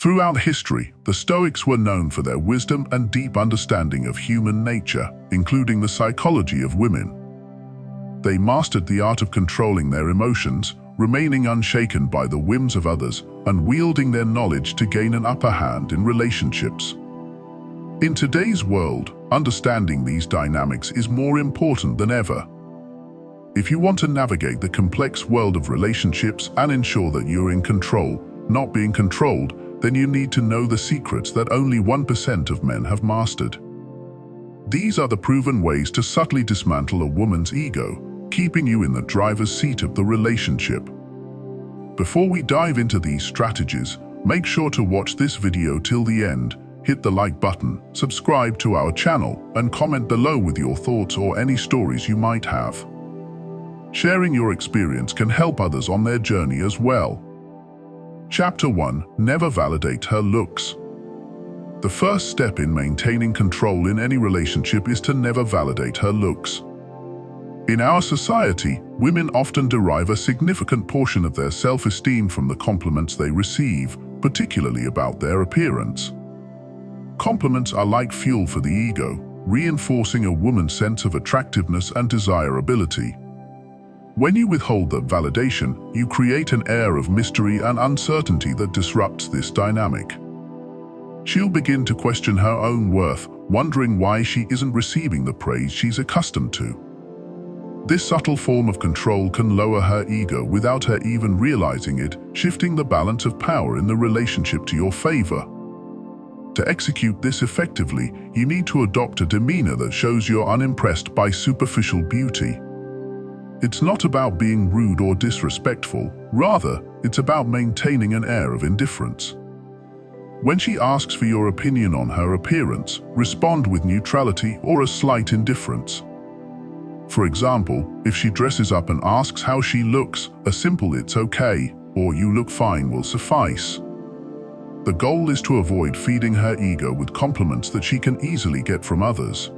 Throughout history, the Stoics were known for their wisdom and deep understanding of human nature, including the psychology of women. They mastered the art of controlling their emotions, remaining unshaken by the whims of others, and wielding their knowledge to gain an upper hand in relationships. In today's world, understanding these dynamics is more important than ever. If you want to navigate the complex world of relationships and ensure that you're in control, not being controlled, then you need to know the secrets that only 1% of men have mastered. These are the proven ways to subtly dismantle a woman's ego, keeping you in the driver's seat of the relationship. Before we dive into these strategies, make sure to watch this video till the end, hit the like button, subscribe to our channel, and comment below with your thoughts or any stories you might have. Sharing your experience can help others on their journey as well. Chapter 1. Never validate her looks. The first step in maintaining control in any relationship is to never validate her looks. In our society, women often derive a significant portion of their self-esteem from the compliments they receive, particularly about their appearance. Compliments are like fuel for the ego, reinforcing a woman's sense of attractiveness and desirability. When you withhold that validation, you create an air of mystery and uncertainty that disrupts this dynamic. She'll begin to question her own worth, wondering why she isn't receiving the praise she's accustomed to. This subtle form of control can lower her ego without her even realizing it, shifting the balance of power in the relationship to your favor. To execute this effectively, you need to adopt a demeanor that shows you're unimpressed by superficial beauty. It's not about being rude or disrespectful, rather, it's about maintaining an air of indifference. When she asks for your opinion on her appearance, respond with neutrality or a slight indifference. For example, if she dresses up and asks how she looks, a simple "it's okay" or "you look fine" will suffice. The goal is to avoid feeding her ego with compliments that she can easily get from others.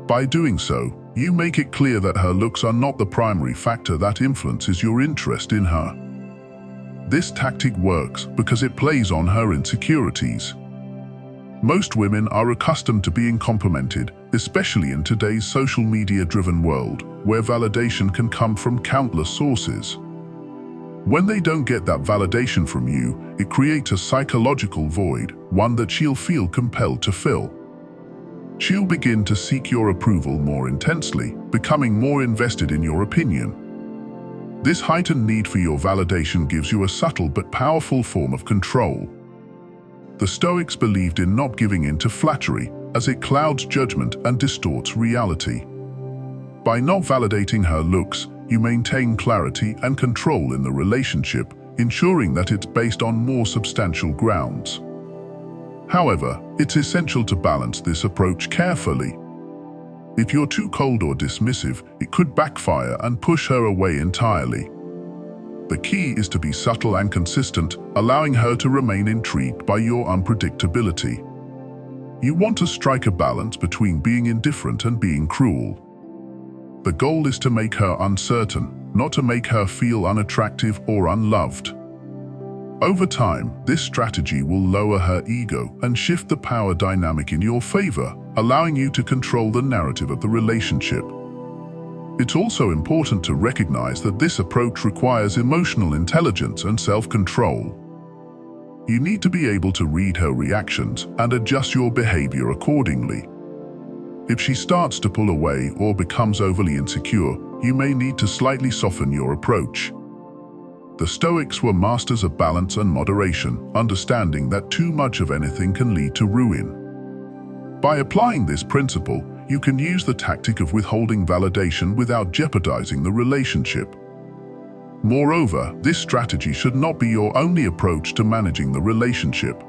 By doing so, you make it clear that her looks are not the primary factor that influences your interest in her. This tactic works because it plays on her insecurities. Most women are accustomed to being complimented, especially in today's social media-driven world, where validation can come from countless sources. When they don't get that validation from you, it creates a psychological void, one that she'll feel compelled to fill. She'll begin to seek your approval more intensely, becoming more invested in your opinion. This heightened need for your validation gives you a subtle but powerful form of control. The Stoics believed in not giving in to flattery, as it clouds judgment and distorts reality. By not validating her looks, you maintain clarity and control in the relationship, ensuring that it's based on more substantial grounds. However, it's essential to balance this approach carefully. If you're too cold or dismissive, it could backfire and push her away entirely. The key is to be subtle and consistent, allowing her to remain intrigued by your unpredictability. You want to strike a balance between being indifferent and being cruel. The goal is to make her uncertain, not to make her feel unattractive or unloved. Over time, this strategy will lower her ego and shift the power dynamic in your favor, allowing you to control the narrative of the relationship. It's also important to recognize that this approach requires emotional intelligence and self-control. You need to be able to read her reactions and adjust your behavior accordingly. If she starts to pull away or becomes overly insecure, you may need to slightly soften your approach. The Stoics were masters of balance and moderation, understanding that too much of anything can lead to ruin. By applying this principle, you can use the tactic of withholding validation without jeopardizing the relationship. Moreover, this strategy should not be your only approach to managing the relationship.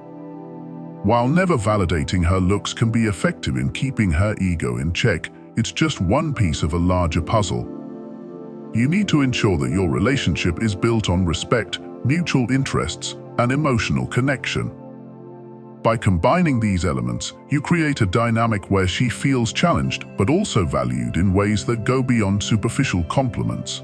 While never validating her looks can be effective in keeping her ego in check, it's just one piece of a larger puzzle. You need to ensure that your relationship is built on respect, mutual interests, and emotional connection. By combining these elements, you create a dynamic where she feels challenged but also valued in ways that go beyond superficial compliments.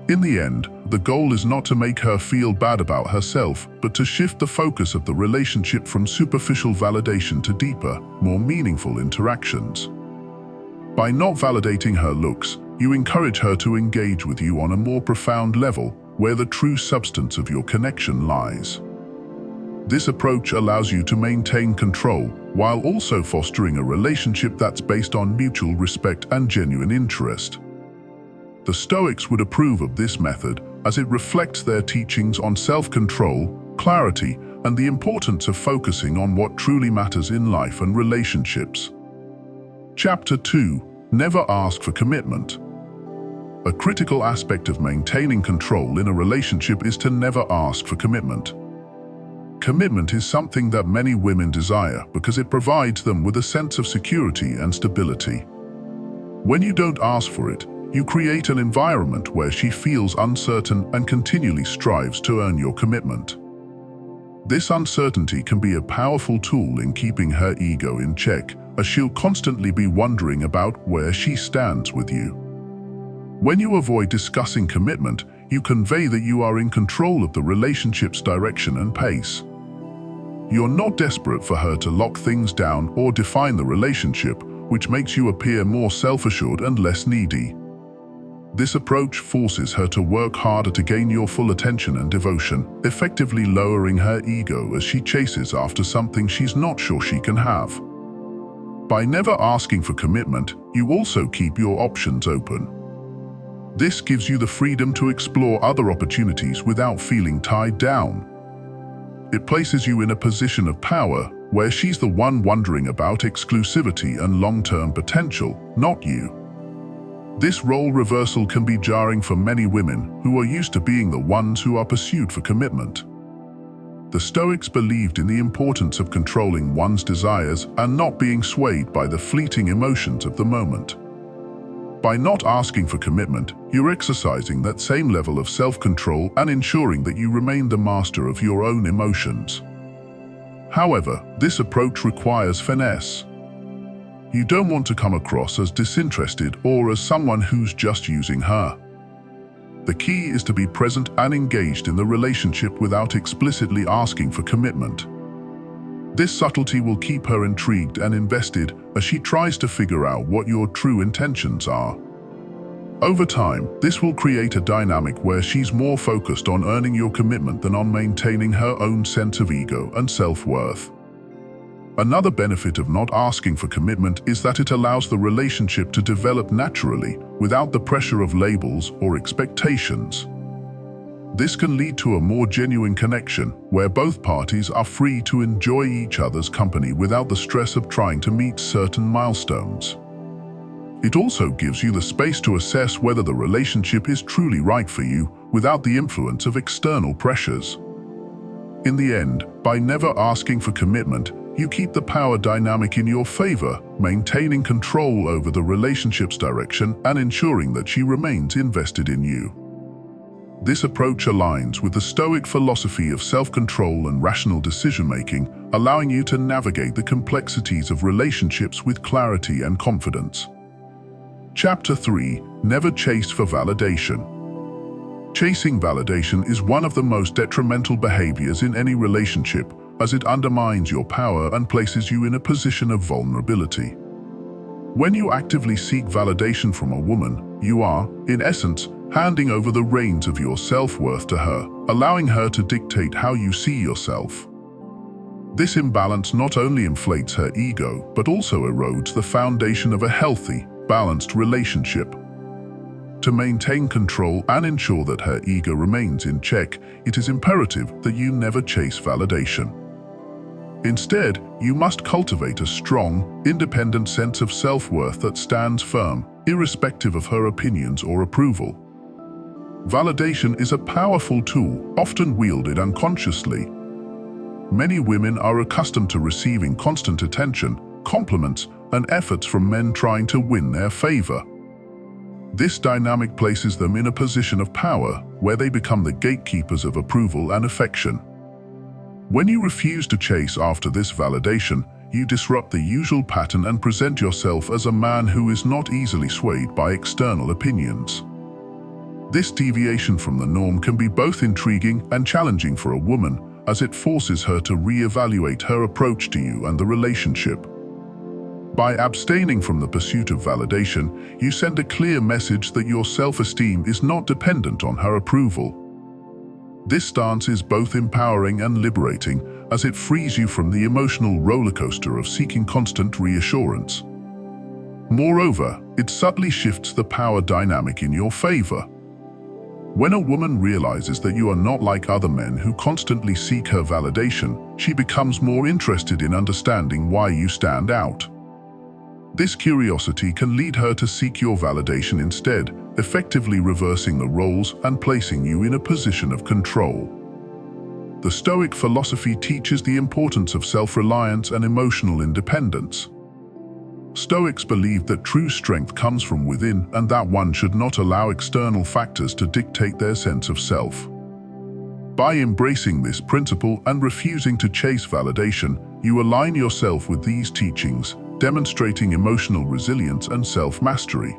In the end, the goal is not to make her feel bad about herself, but to shift the focus of the relationship from superficial validation to deeper, more meaningful interactions. By not validating her looks, you encourage her to engage with you on a more profound level, where the true substance of your connection lies. This approach allows you to maintain control, while also fostering a relationship that's based on mutual respect and genuine interest. The Stoics would approve of this method, as it reflects their teachings on self-control, clarity, and the importance of focusing on what truly matters in life and relationships. Chapter 2. Never ask for commitment. A critical aspect of maintaining control in a relationship is to never ask for commitment. Commitment is something that many women desire because it provides them with a sense of security and stability. When you don't ask for it, you create an environment where she feels uncertain and continually strives to earn your commitment. This uncertainty can be a powerful tool in keeping her ego in check, as she'll constantly be wondering about where she stands with you. When you avoid discussing commitment, you convey that you are in control of the relationship's direction and pace. You're not desperate for her to lock things down or define the relationship, which makes you appear more self-assured and less needy. This approach forces her to work harder to gain your full attention and devotion, effectively lowering her ego as she chases after something she's not sure she can have. By never asking for commitment, you also keep your options open. This gives you the freedom to explore other opportunities without feeling tied down. It places you in a position of power where she's the one wondering about exclusivity and long-term potential, not you. This role reversal can be jarring for many women who are used to being the ones who are pursued for commitment. The Stoics believed in the importance of controlling one's desires and not being swayed by the fleeting emotions of the moment. By not asking for commitment, you're exercising that same level of self-control and ensuring that you remain the master of your own emotions. However, this approach requires finesse. You don't want to come across as disinterested or as someone who's just using her. The key is to be present and engaged in the relationship without explicitly asking for commitment. This subtlety will keep her intrigued and invested as she tries to figure out what your true intentions are. Over time, this will create a dynamic where she's more focused on earning your commitment than on maintaining her own sense of ego and self-worth. Another benefit of not asking for commitment is that it allows the relationship to develop naturally, without the pressure of labels or expectations. This can lead to a more genuine connection, where both parties are free to enjoy each other's company without the stress of trying to meet certain milestones. It also gives you the space to assess whether the relationship is truly right for you, without the influence of external pressures. In the end, by never asking for commitment, you keep the power dynamic in your favor, maintaining control over the relationship's direction and ensuring that she remains invested in you. This approach aligns with the Stoic philosophy of self-control and rational decision-making, allowing you to navigate the complexities of relationships with clarity and confidence. Chapter 3. Never chase for validation. Chasing validation is one of the most detrimental behaviors in any relationship, as it undermines your power and places you in a position of vulnerability. When you actively seek validation from a woman, you are, in essence, handing over the reins of your self-worth to her, allowing her to dictate how you see yourself. This imbalance not only inflates her ego, but also erodes the foundation of a healthy, balanced relationship. To maintain control and ensure that her ego remains in check, it is imperative that you never chase validation. Instead, you must cultivate a strong, independent sense of self-worth that stands firm, irrespective of her opinions or approval. Validation is a powerful tool, often wielded unconsciously. Many women are accustomed to receiving constant attention, compliments, and efforts from men trying to win their favor. This dynamic places them in a position of power, where they become the gatekeepers of approval and affection. When you refuse to chase after this validation, you disrupt the usual pattern and present yourself as a man who is not easily swayed by external opinions. This deviation from the norm can be both intriguing and challenging for a woman, as it forces her to re-evaluate her approach to you and the relationship. By abstaining from the pursuit of validation, you send a clear message that your self-esteem is not dependent on her approval. This stance is both empowering and liberating, as it frees you from the emotional rollercoaster of seeking constant reassurance. Moreover, it subtly shifts the power dynamic in your favor. When a woman realizes that you are not like other men who constantly seek her validation, she becomes more interested in understanding why you stand out. This curiosity can lead her to seek your validation instead, effectively reversing the roles and placing you in a position of control. The Stoic philosophy teaches the importance of self-reliance and emotional independence. Stoics believe that true strength comes from within and that one should not allow external factors to dictate their sense of self. By embracing this principle and refusing to chase validation, you align yourself with these teachings, demonstrating emotional resilience and self-mastery.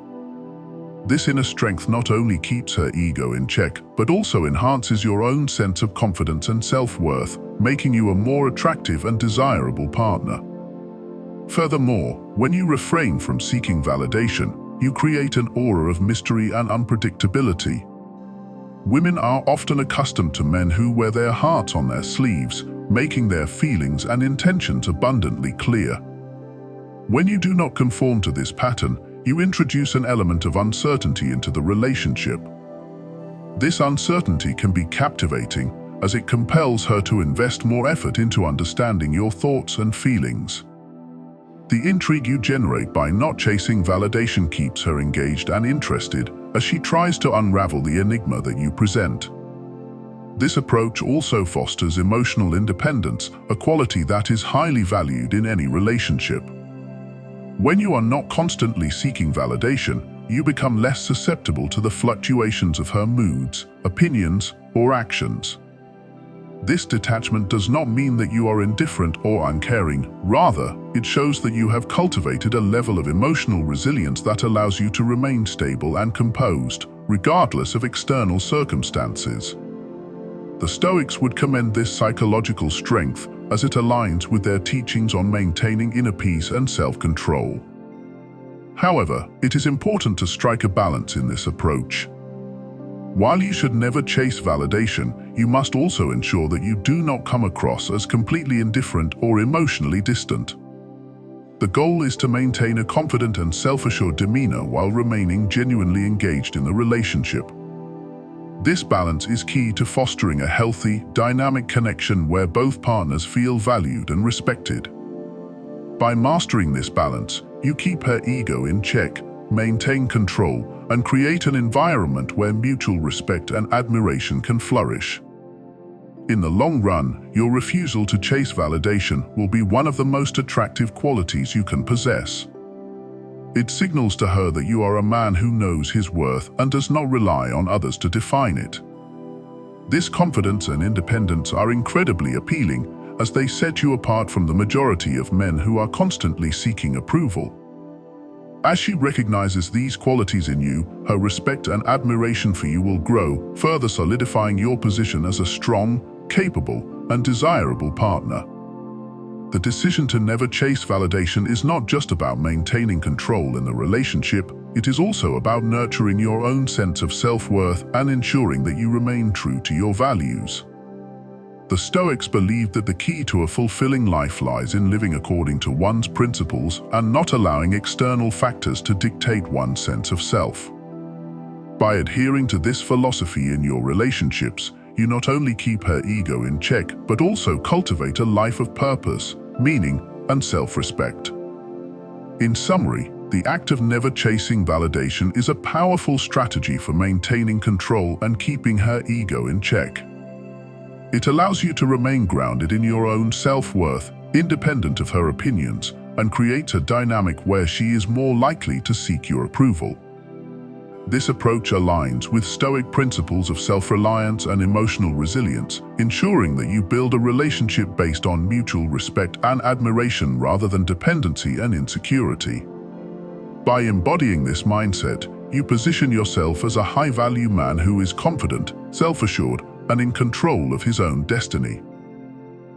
This inner strength not only keeps her ego in check, but also enhances your own sense of confidence and self-worth, making you a more attractive and desirable partner. Furthermore, when you refrain from seeking validation, you create an aura of mystery and unpredictability. Women are often accustomed to men who wear their hearts on their sleeves, making their feelings and intentions abundantly clear. When you do not conform to this pattern, you introduce an element of uncertainty into the relationship. This uncertainty can be captivating, as it compels her to invest more effort into understanding your thoughts and feelings. The intrigue you generate by not chasing validation keeps her engaged and interested, as she tries to unravel the enigma that you present. This approach also fosters emotional independence, a quality that is highly valued in any relationship. When you are not constantly seeking validation, you become less susceptible to the fluctuations of her moods, opinions, or actions. This detachment does not mean that you are indifferent or uncaring. Rather, it shows that you have cultivated a level of emotional resilience that allows you to remain stable and composed, regardless of external circumstances. The Stoics would commend this psychological strength, as it aligns with their teachings on maintaining inner peace and self-control. However, it is important to strike a balance in this approach. While you should never chase validation, you must also ensure that you do not come across as completely indifferent or emotionally distant. The goal is to maintain a confident and self-assured demeanor while remaining genuinely engaged in the relationship. This balance is key to fostering a healthy, dynamic connection where both partners feel valued and respected. By mastering this balance, you keep her ego in check, maintain control, and create an environment where mutual respect and admiration can flourish. In the long run, your refusal to chase validation will be one of the most attractive qualities you can possess. It signals to her that you are a man who knows his worth and does not rely on others to define it. This confidence and independence are incredibly appealing, as they set you apart from the majority of men who are constantly seeking approval. As she recognizes these qualities in you, her respect and admiration for you will grow, further solidifying your position as a strong, capable, and desirable partner. The decision to never chase validation is not just about maintaining control in the relationship, it is also about nurturing your own sense of self-worth and ensuring that you remain true to your values. The Stoics believed that the key to a fulfilling life lies in living according to one's principles and not allowing external factors to dictate one's sense of self. By adhering to this philosophy in your relationships, you not only keep her ego in check, but also cultivate a life of purpose, meaning, and self-respect. In summary, the act of never chasing validation is a powerful strategy for maintaining control and keeping her ego in check. It allows you to remain grounded in your own self-worth, independent of her opinions, and creates a dynamic where she is more likely to seek your approval. This approach aligns with Stoic principles of self-reliance and emotional resilience, ensuring that you build a relationship based on mutual respect and admiration rather than dependency and insecurity. By embodying this mindset, you position yourself as a high-value man who is confident, self-assured, and in control of his own destiny.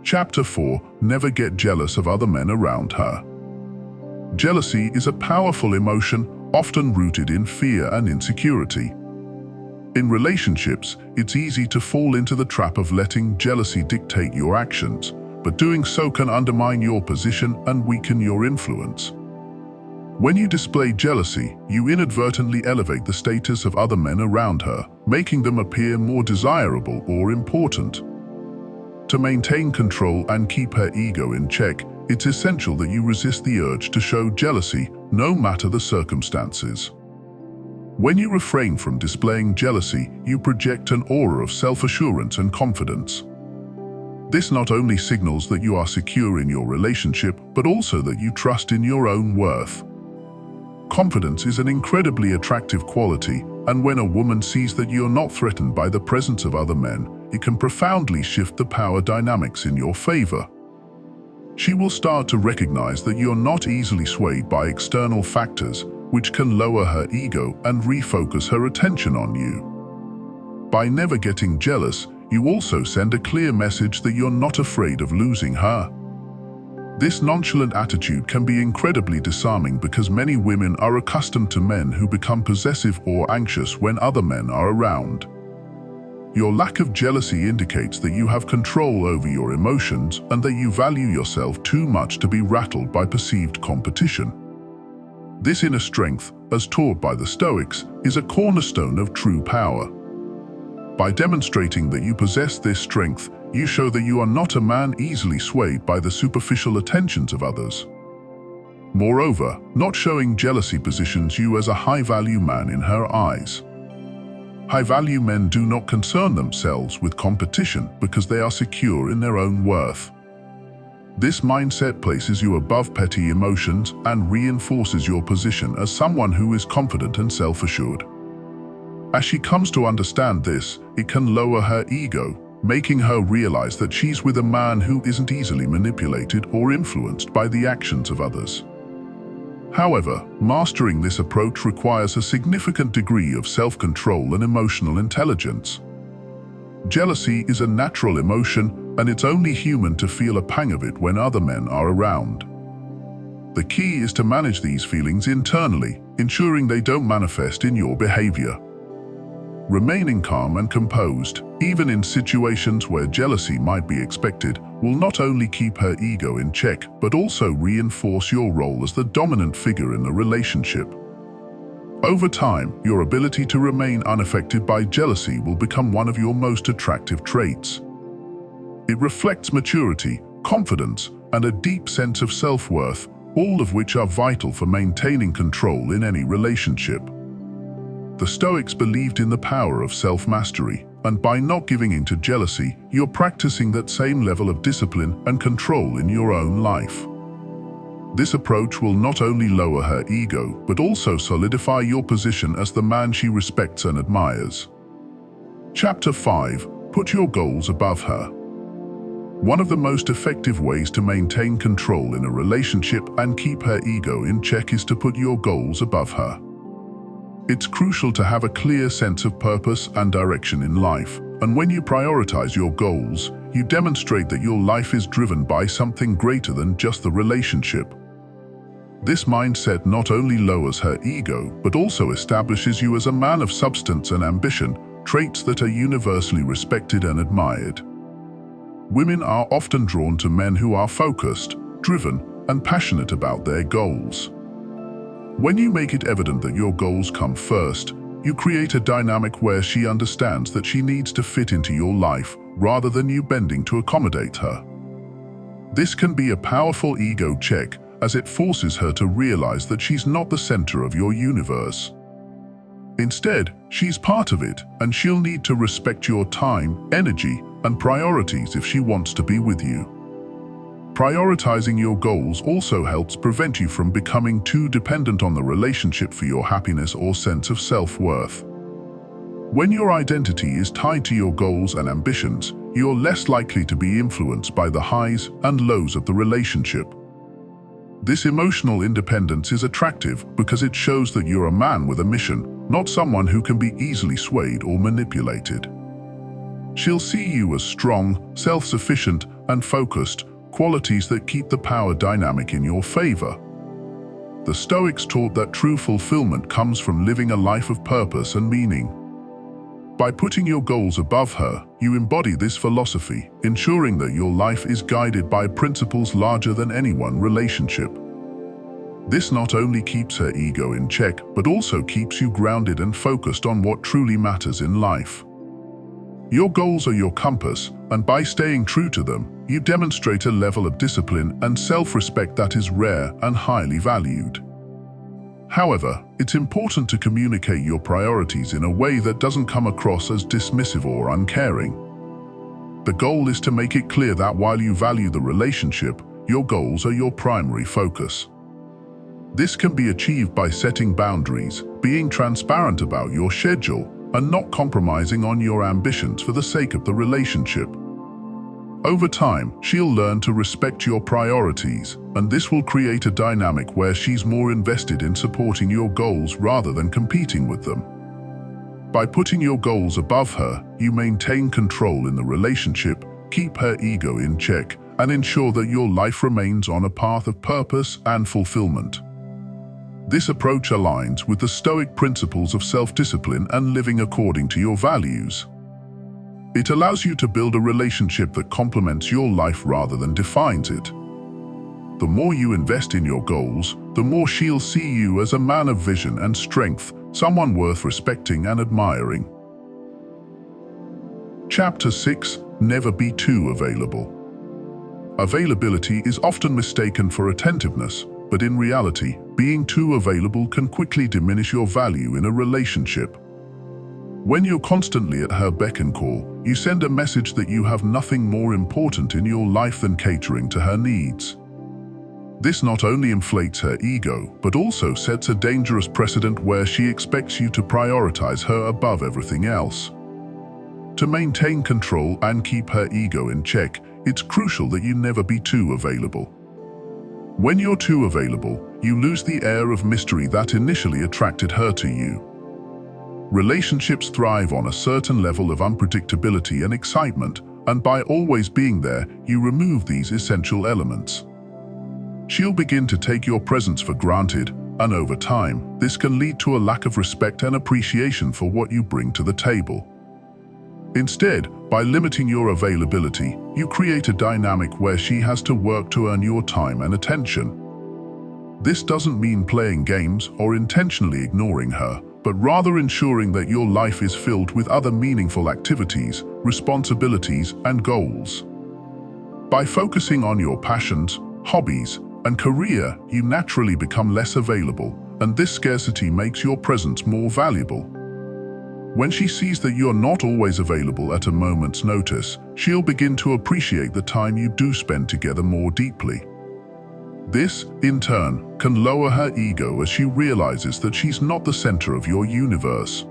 Chapter 4. Never get jealous of other men around her. Jealousy is a powerful emotion, often rooted in fear and insecurity. In relationships, it's easy to fall into the trap of letting jealousy dictate your actions, but doing so can undermine your position and weaken your influence. When you display jealousy, you inadvertently elevate the status of other men around her, making them appear more desirable or important. To maintain control and keep her ego in check, it's essential that you resist the urge to show jealousy, no matter the circumstances. When you refrain from displaying jealousy, you project an aura of self-assurance and confidence. This not only signals that you are secure in your relationship, but also that you trust in your own worth. Confidence is an incredibly attractive quality, and when a woman sees that you're not threatened by the presence of other men, it can profoundly shift the power dynamics in your favor. She will start to recognize that you're not easily swayed by external factors, which can lower her ego and refocus her attention on you. By never getting jealous, you also send a clear message that you're not afraid of losing her. This nonchalant attitude can be incredibly disarming because many women are accustomed to men who become possessive or anxious when other men are around. Your lack of jealousy indicates that you have control over your emotions and that you value yourself too much to be rattled by perceived competition. This inner strength, as taught by the Stoics, is a cornerstone of true power. By demonstrating that you possess this strength, you show that you are not a man easily swayed by the superficial attentions of others. Moreover, not showing jealousy positions you as a high-value man in her eyes. High-value men do not concern themselves with competition because they are secure in their own worth. This mindset places you above petty emotions and reinforces your position as someone who is confident and self-assured. As she comes to understand this, it can lower her ego, making her realize that she's with a man who isn't easily manipulated or influenced by the actions of others. However, mastering this approach requires a significant degree of self-control and emotional intelligence. Jealousy is a natural emotion, and it's only human to feel a pang of it when other men are around. The key is to manage these feelings internally, ensuring they don't manifest in your behavior. Remaining calm and composed, even in situations where jealousy might be expected, will not only keep her ego in check, but also reinforce your role as the dominant figure in the relationship. Over time, your ability to remain unaffected by jealousy will become one of your most attractive traits. It reflects maturity, confidence, and a deep sense of self-worth, all of which are vital for maintaining control in any relationship. The Stoics believed in the power of self-mastery, and by not giving in to jealousy, you're practicing that same level of discipline and control in your own life. This approach will not only lower her ego, but also solidify your position as the man she respects and admires. Chapter 5. Put your goals above her. One of the most effective ways to maintain control in a relationship and keep her ego in check is to put your goals above her. It's crucial to have a clear sense of purpose and direction in life, and when you prioritize your goals, you demonstrate that your life is driven by something greater than just the relationship. This mindset not only lowers her ego, but also establishes you as a man of substance and ambition, traits that are universally respected and admired. Women are often drawn to men who are focused, driven, and passionate about their goals. When you make it evident that your goals come first, you create a dynamic where she understands that she needs to fit into your life rather than you bending to accommodate her. This can be a powerful ego check, as it forces her to realize that she's not the center of your universe. Instead, she's part of it, and she'll need to respect your time, energy, and priorities if she wants to be with you. Prioritizing your goals also helps prevent you from becoming too dependent on the relationship for your happiness or sense of self-worth. When your identity is tied to your goals and ambitions, you're less likely to be influenced by the highs and lows of the relationship. This emotional independence is attractive because it shows that you're a man with a mission, not someone who can be easily swayed or manipulated. She'll see you as strong, self-sufficient, and focused, qualities that keep the power dynamic in your favor. The Stoics taught that true fulfillment comes from living a life of purpose and meaning. By putting your goals above her, you embody this philosophy, ensuring that your life is guided by principles larger than any one relationship. This not only keeps her ego in check, but also keeps you grounded and focused on what truly matters in life. Your goals are your compass, and by staying true to them, you demonstrate a level of discipline and self-respect that is rare and highly valued. However, it's important to communicate your priorities in a way that doesn't come across as dismissive or uncaring. The goal is to make it clear that while you value the relationship, your goals are your primary focus. This can be achieved by setting boundaries, being transparent about your schedule, and not compromising on your ambitions for the sake of the relationship. Over time, she'll learn to respect your priorities, and this will create a dynamic where she's more invested in supporting your goals rather than competing with them. By putting your goals above her, you maintain control in the relationship, keep her ego in check, and ensure that your life remains on a path of purpose and fulfillment. This approach aligns with the Stoic principles of self-discipline and living according to your values. It allows you to build a relationship that complements your life rather than defines it. The more you invest in your goals, the more she'll see you as a man of vision and strength, someone worth respecting and admiring. Chapter 6. Never be too available. Availability is often mistaken for attentiveness, but in reality, being too available can quickly diminish your value in a relationship. When you're constantly at her beck and call, you send a message that you have nothing more important in your life than catering to her needs. This not only inflates her ego, but also sets a dangerous precedent where she expects you to prioritize her above everything else. To maintain control and keep her ego in check, it's crucial that you never be too available. When you're too available, you lose the air of mystery that initially attracted her to you. Relationships thrive on a certain level of unpredictability and excitement, and by always being there, you remove these essential elements. She'll begin to take your presence for granted, and over time, this can lead to a lack of respect and appreciation for what you bring to the table. Instead, by limiting your availability, you create a dynamic where she has to work to earn your time and attention. This doesn't mean playing games or intentionally ignoring her, but rather ensuring that your life is filled with other meaningful activities, responsibilities, and goals. By focusing on your passions, hobbies, and career, you naturally become less available, and this scarcity makes your presence more valuable. When she sees that you're not always available at a moment's notice, she'll begin to appreciate the time you do spend together more deeply. This, in turn, can lower her ego as she realizes that she's not the center of your universe.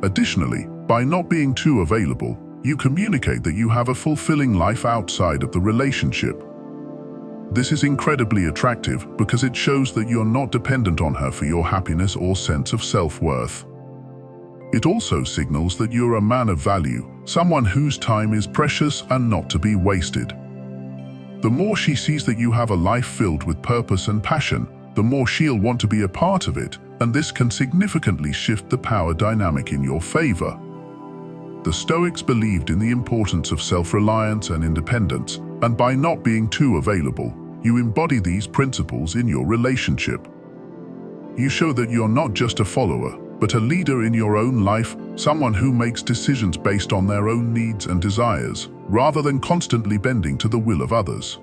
Additionally, by not being too available, you communicate that you have a fulfilling life outside of the relationship. This is incredibly attractive because it shows that you're not dependent on her for your happiness or sense of self-worth. It also signals that you're a man of value, someone whose time is precious and not to be wasted. The more she sees that you have a life filled with purpose and passion, the more she'll want to be a part of it, and this can significantly shift the power dynamic in your favor. The Stoics believed in the importance of self-reliance and independence, and by not being too available, you embody these principles in your relationship. You show that you're not just a follower, but a leader in your own life, someone who makes decisions based on their own needs and desires, rather than constantly bending to the will of others.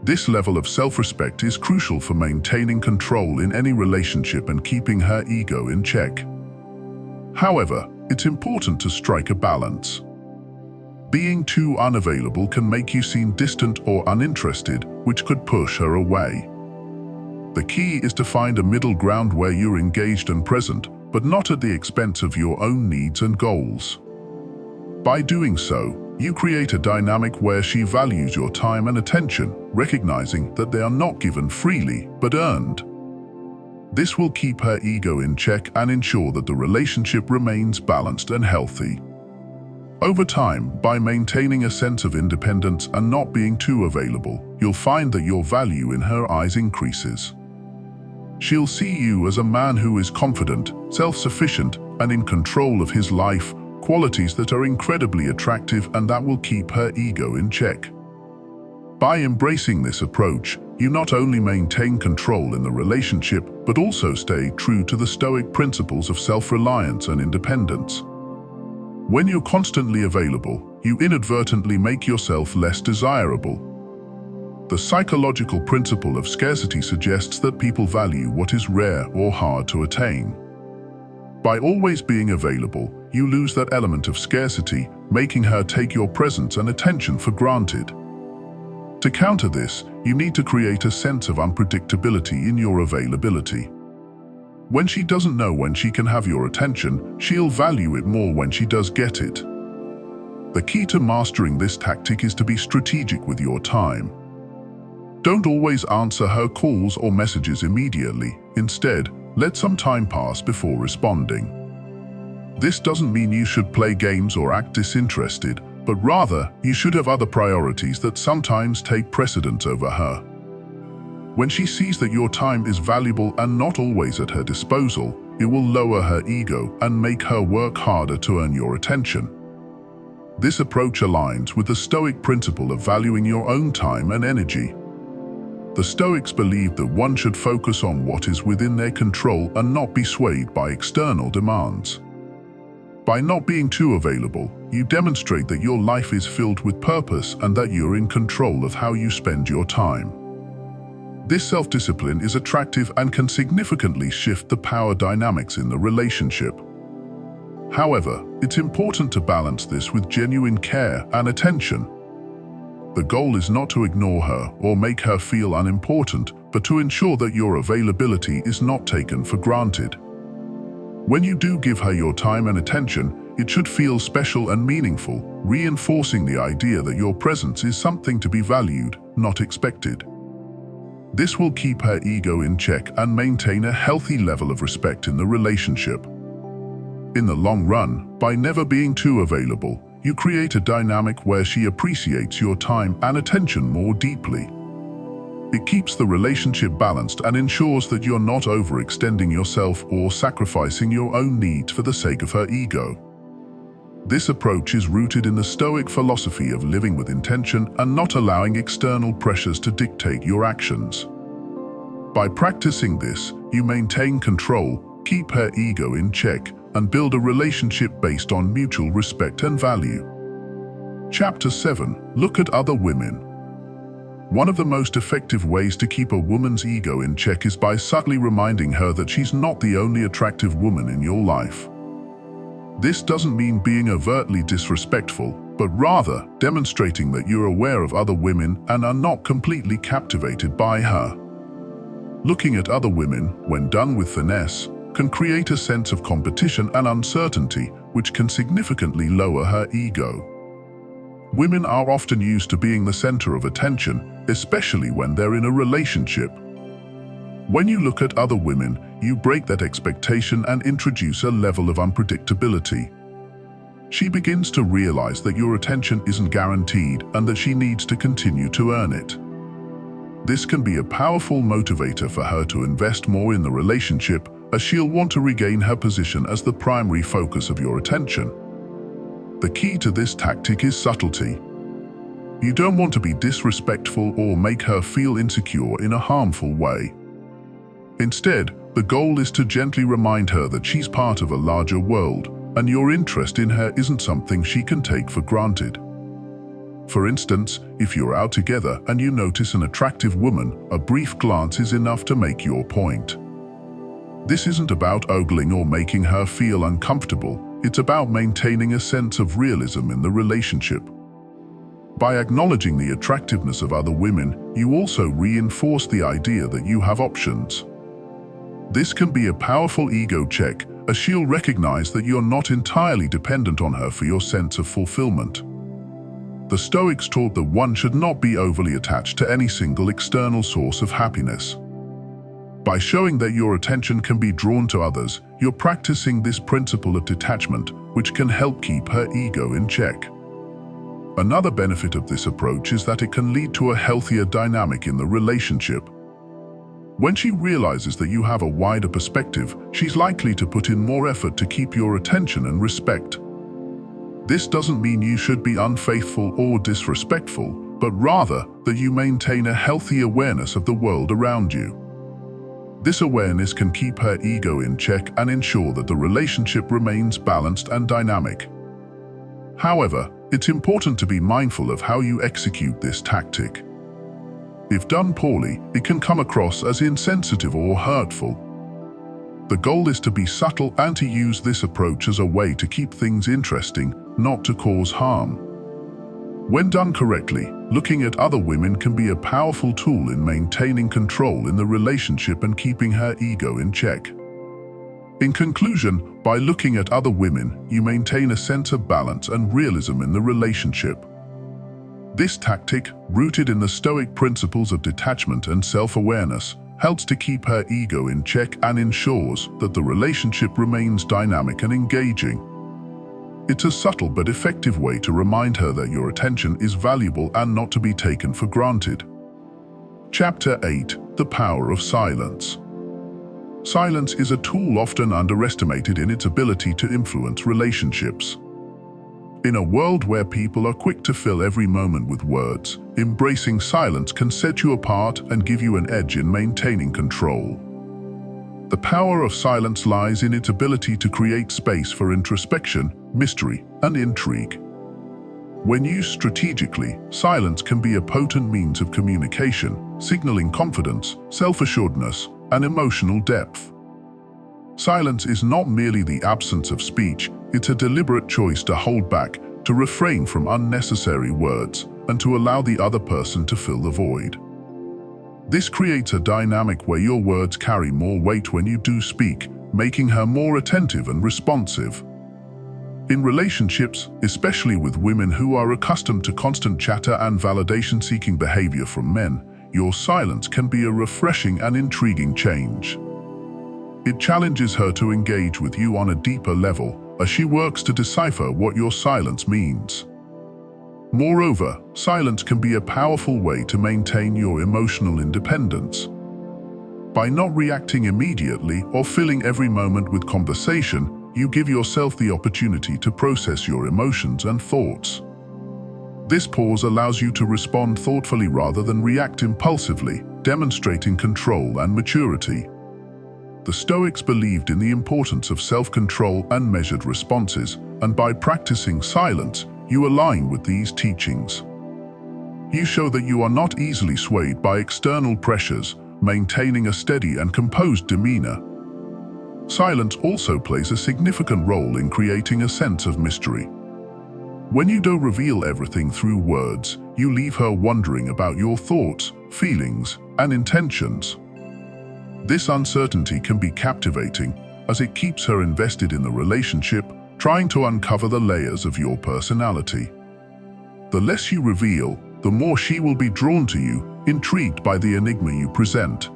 This level of self-respect is crucial for maintaining control in any relationship and keeping her ego in check. However, it's important to strike a balance. Being too unavailable can make you seem distant or uninterested, which could push her away. The key is to find a middle ground where you're engaged and present, but not at the expense of your own needs and goals. By doing so, you create a dynamic where she values your time and attention, recognizing that they are not given freely, but earned. This will keep her ego in check and ensure that the relationship remains balanced and healthy. Over time, by maintaining a sense of independence and not being too available, you'll find that your value in her eyes increases. She'll see you as a man who is confident, self-sufficient, and in control of his life, qualities that are incredibly attractive and that will keep her ego in check. By embracing this approach, you not only maintain control in the relationship, but also stay true to the Stoic principles of self-reliance and independence. When you're constantly available, you inadvertently make yourself less desirable. The psychological principle of scarcity suggests that people value what is rare or hard to attain. By always being available, you lose that element of scarcity, making her take your presence and attention for granted. To counter this, you need to create a sense of unpredictability in your availability. When she doesn't know when she can have your attention, she'll value it more when she does get it. The key to mastering this tactic is to be strategic with your time. Don't always answer her calls or messages immediately. Instead, let some time pass before responding. This doesn't mean you should play games or act disinterested, but rather, you should have other priorities that sometimes take precedence over her. When she sees that your time is valuable and not always at her disposal, it will lower her ego and make her work harder to earn your attention. This approach aligns with the Stoic principle of valuing your own time and energy. The Stoics believe that one should focus on what is within their control and not be swayed by external demands. By not being too available, you demonstrate that your life is filled with purpose and that you're in control of how you spend your time. This self-discipline is attractive and can significantly shift the power dynamics in the relationship. However, it's important to balance this with genuine care and attention. The goal is not to ignore her or make her feel unimportant, but to ensure that your availability is not taken for granted. When you do give her your time and attention, it should feel special and meaningful, reinforcing the idea that your presence is something to be valued, not expected. This will keep her ego in check and maintain a healthy level of respect in the relationship. In the long run, by never being too available, you create a dynamic where she appreciates your time and attention more deeply. It keeps the relationship balanced and ensures that you're not overextending yourself or sacrificing your own needs for the sake of her ego. This approach is rooted in the Stoic philosophy of living with intention and not allowing external pressures to dictate your actions. By practicing this, you maintain control, keep her ego in check, and build a relationship based on mutual respect and value. Chapter 7. Look at other women. One of the most effective ways to keep a woman's ego in check is by subtly reminding her that she's not the only attractive woman in your life. This doesn't mean being overtly disrespectful, but rather demonstrating that you're aware of other women and are not completely captivated by her. Looking at other women, when done with finesse, can create a sense of competition and uncertainty, which can significantly lower her ego. Women are often used to being the center of attention, especially when they're in a relationship. When you look at other women, you break that expectation and introduce a level of unpredictability. She begins to realize that your attention isn't guaranteed and that she needs to continue to earn it. This can be a powerful motivator for her to invest more in the relationship, as she'll want to regain her position as the primary focus of your attention. The key to this tactic is subtlety. You don't want to be disrespectful or make her feel insecure in a harmful way. Instead, the goal is to gently remind her that she's part of a larger world, and your interest in her isn't something she can take for granted. For instance, if you're out together and you notice an attractive woman, a brief glance is enough to make your point. This isn't about ogling or making her feel uncomfortable. It's about maintaining a sense of realism in the relationship. By acknowledging the attractiveness of other women, you also reinforce the idea that you have options. This can be a powerful ego check, as she'll recognize that you're not entirely dependent on her for your sense of fulfillment. The Stoics taught that one should not be overly attached to any single external source of happiness. By showing that your attention can be drawn to others, you're practicing this principle of detachment, which can help keep her ego in check. Another benefit of this approach is that it can lead to a healthier dynamic in the relationship. When she realizes that you have a wider perspective, she's likely to put in more effort to keep your attention and respect. This doesn't mean you should be unfaithful or disrespectful, but rather that you maintain a healthy awareness of the world around you. This awareness can keep her ego in check and ensure that the relationship remains balanced and dynamic. However, it's important to be mindful of how you execute this tactic. If done poorly, it can come across as insensitive or hurtful. The goal is to be subtle and to use this approach as a way to keep things interesting, not to cause harm. When done correctly, looking at other women can be a powerful tool in maintaining control in the relationship and keeping her ego in check. In conclusion, by looking at other women, you maintain a sense of balance and realism in the relationship. This tactic, rooted in the Stoic principles of detachment and self-awareness, helps to keep her ego in check and ensures that the relationship remains dynamic and engaging. It's a subtle but effective way to remind her that your attention is valuable and not to be taken for granted. Chapter 8: The Power of Silence. Silence is a tool often underestimated in its ability to influence relationships. In a world where people are quick to fill every moment with words, embracing silence can set you apart and give you an edge in maintaining control. The power of silence lies in its ability to create space for introspection, mystery, and intrigue. When used strategically, silence can be a potent means of communication, signaling confidence, self-assuredness, and emotional depth. Silence is not merely the absence of speech, it's a deliberate choice to hold back, to refrain from unnecessary words, and to allow the other person to fill the void. This creates a dynamic where your words carry more weight when you do speak, making her more attentive and responsive. In relationships, especially with women who are accustomed to constant chatter and validation-seeking behavior from men, your silence can be a refreshing and intriguing change. It challenges her to engage with you on a deeper level as she works to decipher what your silence means. Moreover, silence can be a powerful way to maintain your emotional independence. By not reacting immediately or filling every moment with conversation, you give yourself the opportunity to process your emotions and thoughts. This pause allows you to respond thoughtfully rather than react impulsively, demonstrating control and maturity. The Stoics believed in the importance of self-control and measured responses, and by practicing silence, you align with these teachings. You show that you are not easily swayed by external pressures, maintaining a steady and composed demeanor. Silence also plays a significant role in creating a sense of mystery. When you don't reveal everything through words, you leave her wondering about your thoughts, feelings, and intentions. This uncertainty can be captivating, as it keeps her invested in the relationship, trying to uncover the layers of your personality. The less you reveal, the more she will be drawn to you, intrigued by the enigma you present.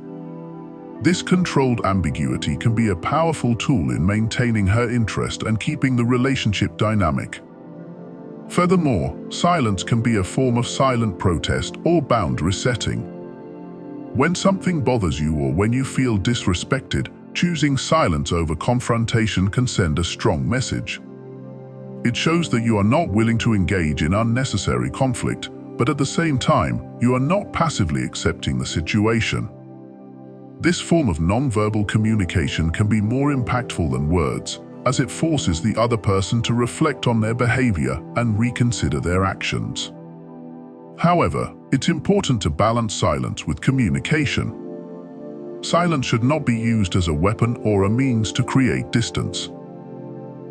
This controlled ambiguity can be a powerful tool in maintaining her interest and keeping the relationship dynamic. Furthermore, silence can be a form of silent protest or boundary setting. When something bothers you or when you feel disrespected, choosing silence over confrontation can send a strong message. It shows that you are not willing to engage in unnecessary conflict, but at the same time, you are not passively accepting the situation. This form of nonverbal communication can be more impactful than words, as it forces the other person to reflect on their behavior and reconsider their actions. However, it's important to balance silence with communication. Silence should not be used as a weapon or a means to create distance.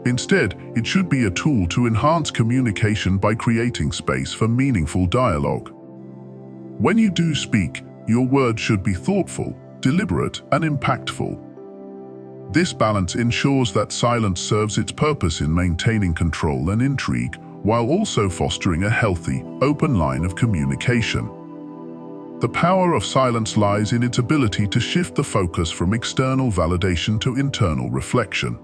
Instead, it should be a tool to enhance communication by creating space for meaningful dialogue. When you do speak, your words should be thoughtful, deliberate, and impactful. This balance ensures that silence serves its purpose in maintaining control and intrigue, while also fostering a healthy, open line of communication. The power of silence lies in its ability to shift the focus from external validation to internal reflection.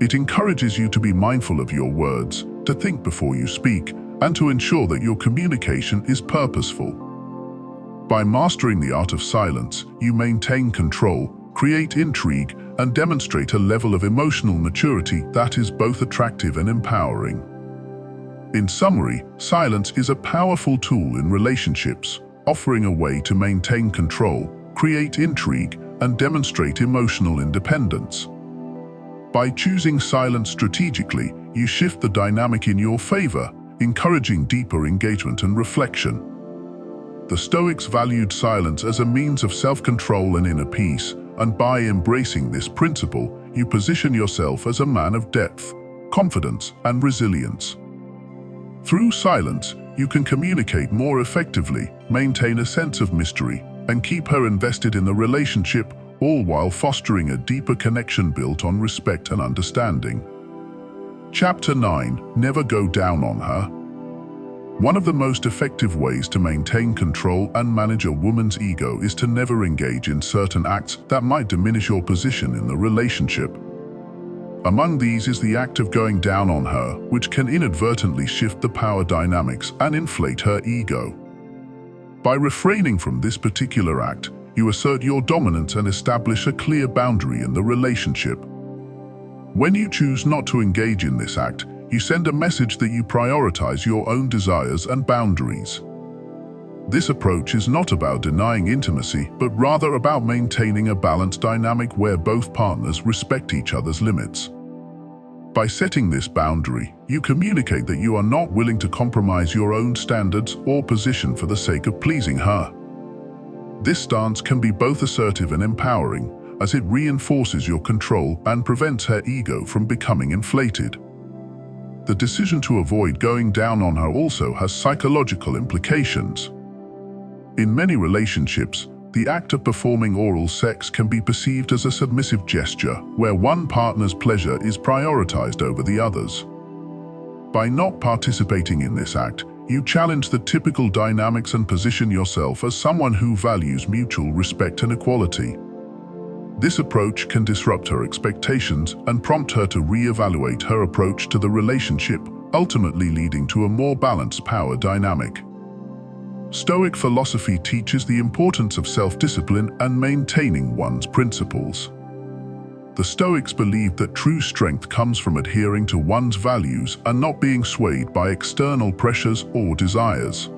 It encourages you to be mindful of your words, to think before you speak, and to ensure that your communication is purposeful. By mastering the art of silence, you maintain control, create intrigue, and demonstrate a level of emotional maturity that is both attractive and empowering. In summary, silence is a powerful tool in relationships, offering a way to maintain control, create intrigue, and demonstrate emotional independence. By choosing silence strategically, you shift the dynamic in your favor, encouraging deeper engagement and reflection. The Stoics valued silence as a means of self-control and inner peace, and by embracing this principle, you position yourself as a man of depth, confidence, and resilience. Through silence, you can communicate more effectively, maintain a sense of mystery, and keep her invested in the relationship, all while fostering a deeper connection built on respect and understanding. Chapter 9. Never go down on her. One of the most effective ways to maintain control and manage a woman's ego is to never engage in certain acts that might diminish your position in the relationship. Among these is the act of going down on her, which can inadvertently shift the power dynamics and inflate her ego. By refraining from this particular act, you assert your dominance and establish a clear boundary in the relationship. When you choose not to engage in this act, you send a message that you prioritize your own desires and boundaries. This approach is not about denying intimacy, but rather about maintaining a balanced dynamic where both partners respect each other's limits. By setting this boundary, you communicate that you are not willing to compromise your own standards or position for the sake of pleasing her. This stance can be both assertive and empowering, as it reinforces your control and prevents her ego from becoming inflated. The decision to avoid going down on her also has psychological implications. In many relationships, the act of performing oral sex can be perceived as a submissive gesture, where one partner's pleasure is prioritized over the other's. By not participating in this act, you challenge the typical dynamics and position yourself as someone who values mutual respect and equality. This approach can disrupt her expectations and prompt her to re-evaluate her approach to the relationship, ultimately leading to a more balanced power dynamic. Stoic philosophy teaches the importance of self-discipline and maintaining one's principles. The Stoics believed that true strength comes from adhering to one's values and not being swayed by external pressures or desires.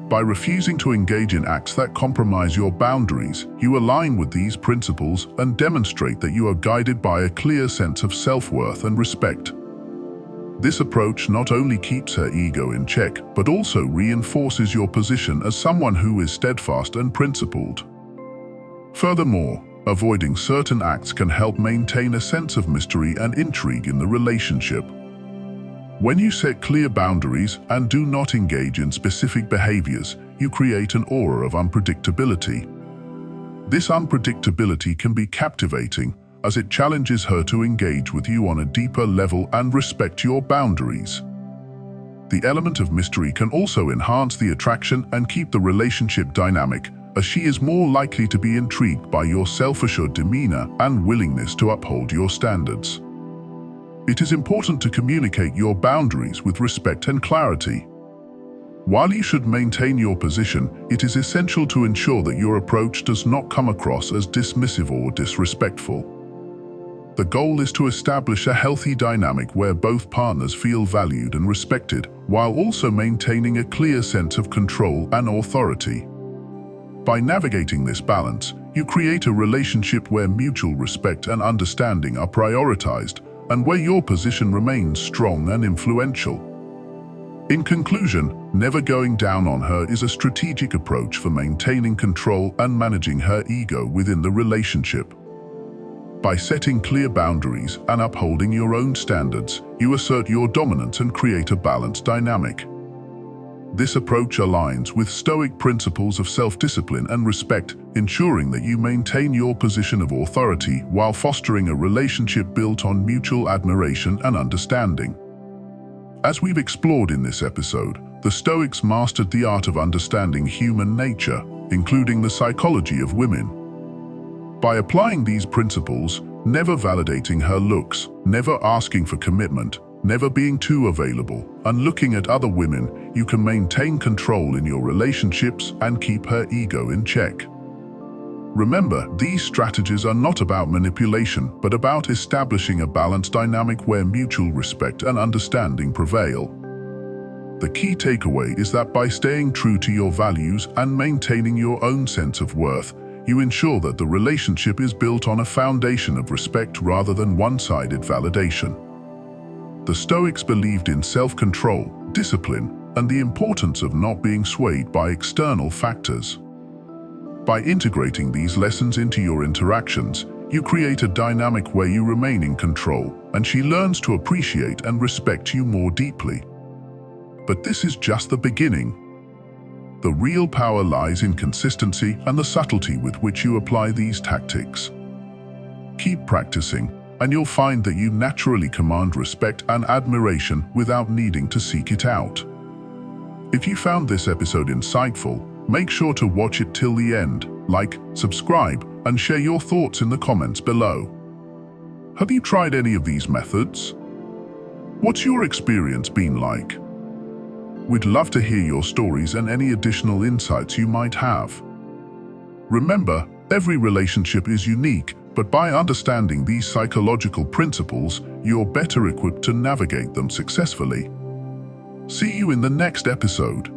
By refusing to engage in acts that compromise your boundaries, you align with these principles and demonstrate that you are guided by a clear sense of self-worth and respect. This approach not only keeps her ego in check, but also reinforces your position as someone who is steadfast and principled. Furthermore, avoiding certain acts can help maintain a sense of mystery and intrigue in the relationship. When you set clear boundaries and do not engage in specific behaviors, you create an aura of unpredictability. This unpredictability can be captivating, as it challenges her to engage with you on a deeper level and respect your boundaries. The element of mystery can also enhance the attraction and keep the relationship dynamic, as she is more likely to be intrigued by your self-assured demeanor and willingness to uphold your standards. It is important to communicate your boundaries with respect and clarity. While you should maintain your position, it is essential to ensure that your approach does not come across as dismissive or disrespectful. The goal is to establish a healthy dynamic where both partners feel valued and respected, while also maintaining a clear sense of control and authority. By navigating this balance, you create a relationship where mutual respect and understanding are prioritized, and where your position remains strong and influential. In conclusion, never going down on her is a strategic approach for maintaining control and managing her ego within the relationship. By setting clear boundaries and upholding your own standards, you assert your dominance and create a balanced dynamic. This approach aligns with Stoic principles of self-discipline and respect, ensuring that you maintain your position of authority while fostering a relationship built on mutual admiration and understanding. As we've explored in this episode, The Stoics mastered the art of understanding human nature, including the psychology of women. By applying these principles, never validating her looks, never asking for commitment, never being too available, and looking at other women, you can maintain control in your relationships and keep her ego in check. Remember, these strategies are not about manipulation, but about establishing a balanced dynamic where mutual respect and understanding prevail. The key takeaway is that by staying true to your values and maintaining your own sense of worth, you ensure that the relationship is built on a foundation of respect rather than one-sided validation. The Stoics believed in self-control, discipline, and the importance of not being swayed by external factors. By integrating these lessons into your interactions, you create a dynamic where you remain in control, and she learns to appreciate and respect you more deeply. But this is just the beginning. The real power lies in consistency and the subtlety with which you apply these tactics. Keep practicing, and you'll find that you naturally command respect and admiration without needing to seek it out. If you found this episode insightful, make sure to watch it till the end, like, subscribe, and share your thoughts in the comments below. Have you tried any of these methods? What's your experience been like? We'd love to hear your stories and any additional insights you might have. Remember, every relationship is unique, but by understanding these psychological principles, you're better equipped to navigate them successfully. See you in the next episode.